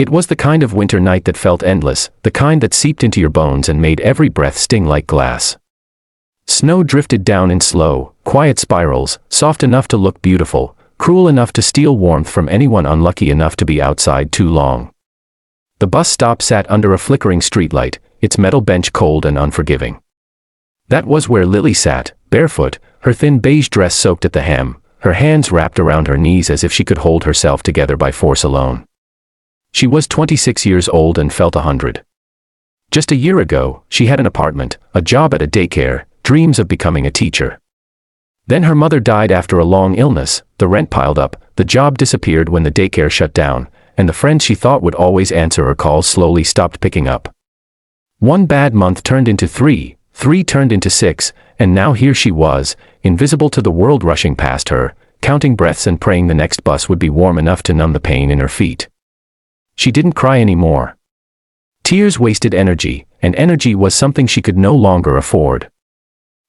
It was the kind of winter night that felt endless, the kind that seeped into your bones and made every breath sting like glass. Snow drifted down in slow, quiet spirals, soft enough to look beautiful, cruel enough to steal warmth from anyone unlucky enough to be outside too long. The bus stop sat under a flickering streetlight, its metal bench cold and unforgiving. That was where Lily sat, barefoot, her thin beige dress soaked at the hem, her hands wrapped around her knees as if she could hold herself together by force alone. She was 26 years old and felt 100. Just a year ago, she had an apartment, a job at a daycare, dreams of becoming a teacher. Then her mother died after a long illness, the rent piled up, the job disappeared when the daycare shut down, and the friends she thought would always answer her calls slowly stopped picking up. One bad month turned into three turned into 6, and now here she was, invisible to the world rushing past her, counting breaths and praying the next bus would be warm enough to numb the pain in her feet. She didn't cry anymore. Tears wasted energy, and energy was something she could no longer afford.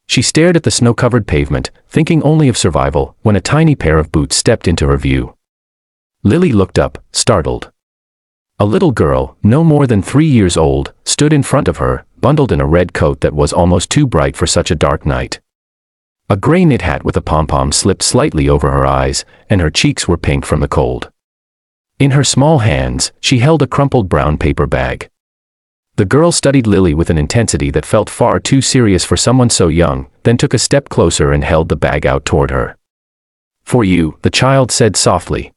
She stared at the snow-covered pavement, thinking only of survival, when a tiny pair of boots stepped into her view. Lily looked up, startled. A little girl, no more than 3 years old, stood in front of her, bundled in a red coat that was almost too bright for such a dark night. A gray knit hat with a pom-pom slipped slightly over her eyes, and her cheeks were pink from the cold. In her small hands, she held a crumpled brown paper bag. The girl studied Lily with an intensity that felt far too serious for someone so young, then took a step closer and held the bag out toward her. "For you," the child said softly.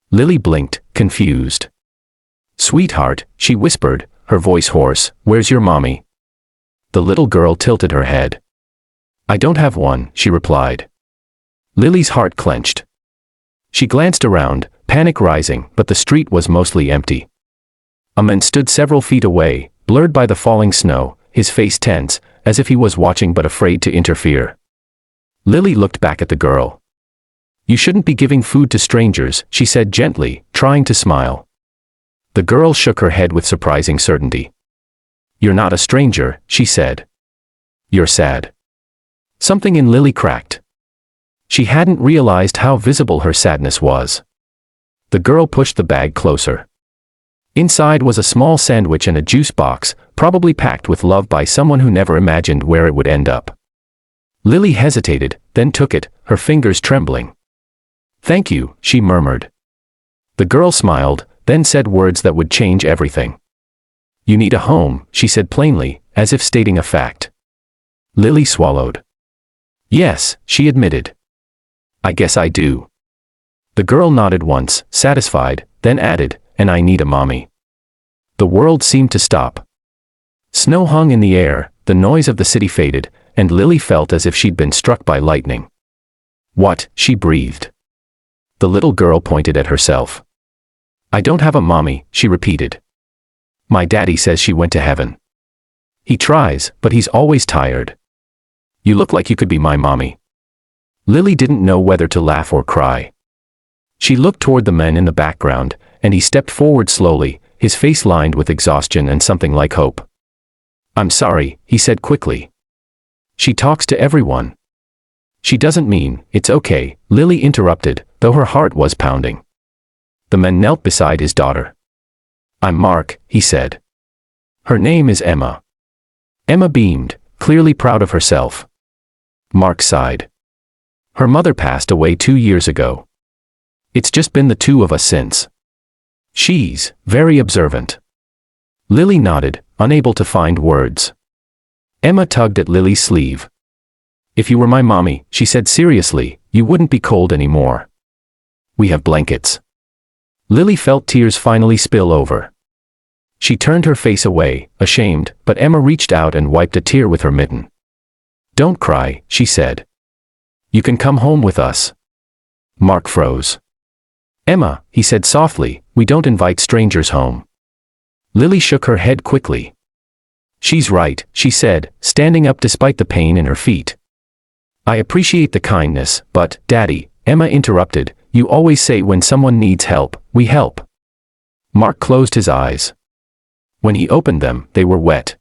Lily blinked, confused. "Sweetheart," she whispered, her voice hoarse, "where's your mommy?" The little girl tilted her head. "I don't have one," she replied. Lily's heart clenched. She glanced around, panic rising, but the street was mostly empty. A man stood several feet away, blurred by the falling snow, his face tense, as if he was watching but afraid to interfere. Lily looked back at the girl. "You shouldn't be giving food to strangers," she said gently, trying to smile. The girl shook her head with surprising certainty. "You're not a stranger," she said. "You're sad." Something in Lily cracked. She hadn't realized how visible her sadness was. The girl pushed the bag closer. Inside was a small sandwich and a juice box, probably packed with love by someone who never imagined where it would end up. Lily hesitated, then took it, her fingers trembling. "Thank you," she murmured. The girl smiled, then said words that would change everything. "You need a home," she said plainly, as if stating a fact. Lily swallowed. "Yes," she admitted. "I guess I do." The girl nodded once, satisfied, then added, "And I need a mommy." The world seemed to stop. Snow hung in the air, the noise of the city faded, and Lily felt as if she'd been struck by lightning. "What?" she breathed. The little girl pointed at herself. "I don't have a mommy," she repeated. "My daddy says she went to heaven. He tries, but he's always tired. You look like you could be my mommy." Lily didn't know whether to laugh or cry. She looked toward the man in the background, and he stepped forward slowly, his face lined with exhaustion and something like hope. "I'm sorry," he said quickly. "She talks to everyone." "She doesn't mean, it's okay," Lily interrupted, though her heart was pounding. The man knelt beside his daughter. "I'm Mark," he said. "Her name is Emma." Emma beamed, clearly proud of herself. Mark sighed. "Her mother passed away 2 years ago. It's just been the two of us since." "She's very observant." Lily nodded, unable to find words. Emma tugged at Lily's sleeve. "If you were my mommy," she said seriously, "you wouldn't be cold anymore. We have blankets." Lily felt tears finally spill over. She turned her face away, ashamed, but Emma reached out and wiped a tear with her mitten. "Don't cry," she said. "You can come home with us." Mark froze. "Emma," he said softly, "we don't invite strangers home." Lily shook her head quickly. "She's right," she said, standing up despite the pain in her feet. "I appreciate the kindness, but, Daddy," Emma interrupted, "you always say when someone needs help, we help." Mark closed his eyes. When he opened them, they were wet.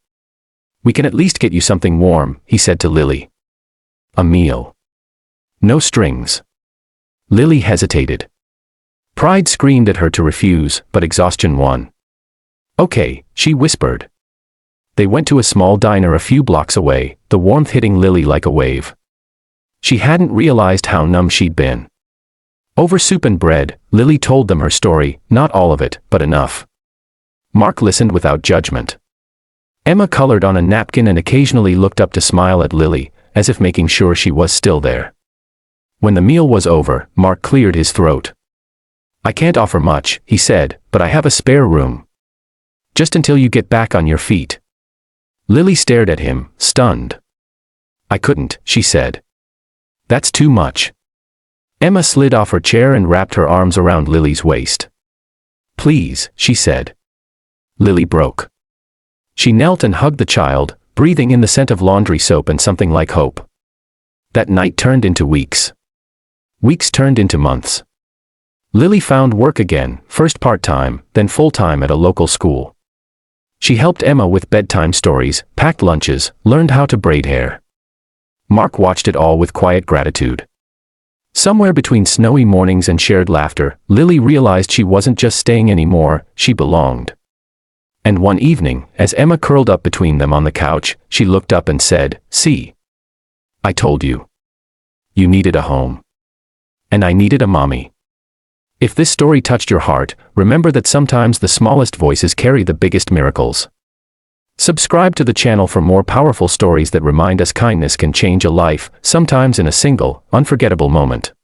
"We can at least get you something warm," he said to Lily. "A meal. No strings." Lily hesitated. Pride screamed at her to refuse, but exhaustion won. Okay, she whispered. They went to a small diner a few blocks away, the warmth hitting Lily like a wave. She hadn't realized how numb she'd been. Over soup and bread, Lily told them her story, not all of it, but enough. Mark listened without judgment. Emma colored on a napkin and occasionally looked up to smile at Lily, as if making sure she was still there. When the meal was over, Mark cleared his throat. I can't offer much, he said, but I have a spare room. Just until you get back on your feet. Lily stared at him, stunned. I couldn't, she said. That's too much. Emma slid off her chair and wrapped her arms around Lily's waist. Please, she said. Lily broke. She knelt and hugged the child, breathing in the scent of laundry soap and something like hope. That night turned into weeks. Weeks turned into months. Lily found work again, first part-time, then full-time at a local school. She helped Emma with bedtime stories, packed lunches, learned how to braid hair. Mark watched it all with quiet gratitude. Somewhere between snowy mornings and shared laughter, Lily realized she wasn't just staying anymore, she belonged. And one evening, as Emma curled up between them on the couch, she looked up and said, "See? I told you. You needed a home. And I needed a mommy." If this story touched your heart, remember that sometimes the smallest voices carry the biggest miracles. Subscribe to the channel for more powerful stories that remind us kindness can change a life, sometimes in a single, unforgettable moment.